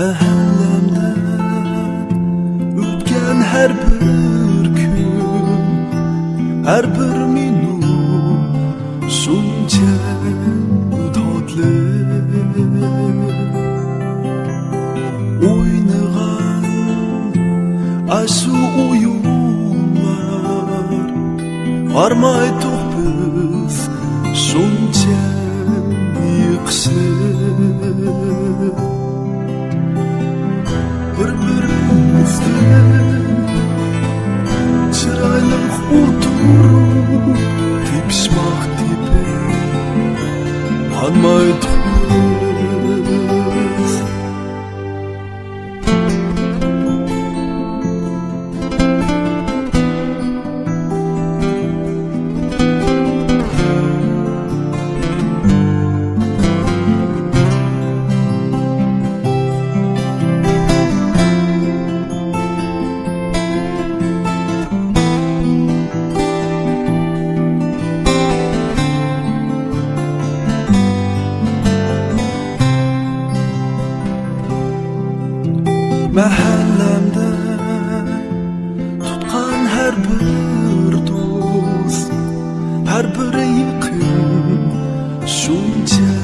Mahallemde o'tgan har bir kun, har bir minut shuncha totli. O'ynagan ashu o'yinlar armay to'qpiz shuncha yiqishib. Bir-birimizdan chiroyli o'tirib tepishmoq tepib qanmay turibmiz. Mahallemde tutkan her bir dost, her biri yaqin shuncha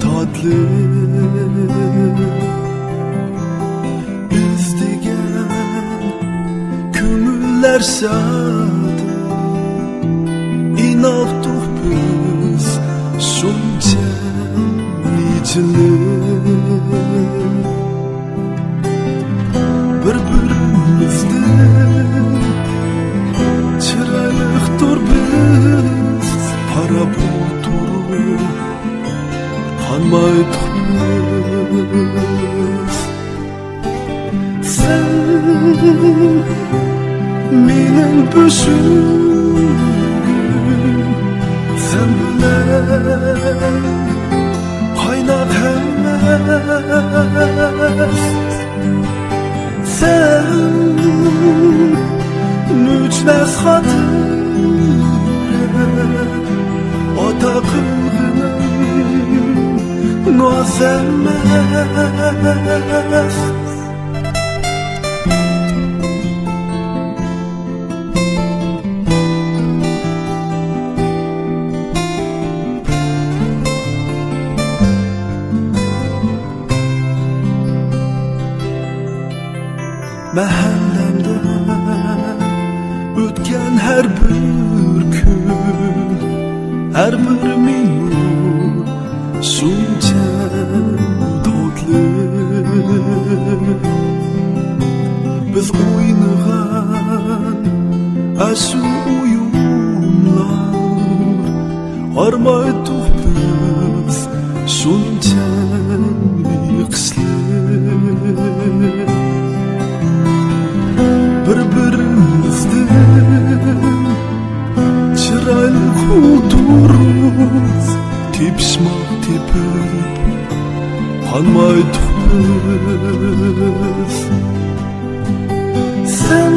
totli. Biz degan ko'ngillar shadi, inoq to'qpiz shuncha nechili. Bir-birimizdan chiroyliqdir biz qarab o'tirib qanmay turibmiz. Sen mening boshimgim, sen bilan qaynoq emas. Sen mücnes hatırı ota kılgınım naz emez. Mahallemde o'tgan her bir kun, her bir minut shuncha totli. Biz o'ynagan ashu o'yinlar armay to'qpiz shuncha yiqishli. Bir-birimizdan chiroyli o'tirib tepishmoq tepib qanmay turibmiz. Sen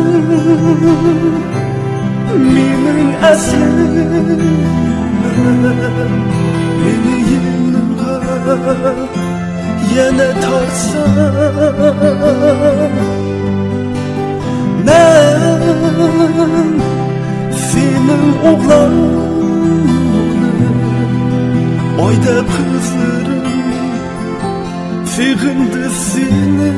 mening aslim, meni yeningga yana tortsan. Ben senin oğlanım, ayda kızlarım sevindi seni.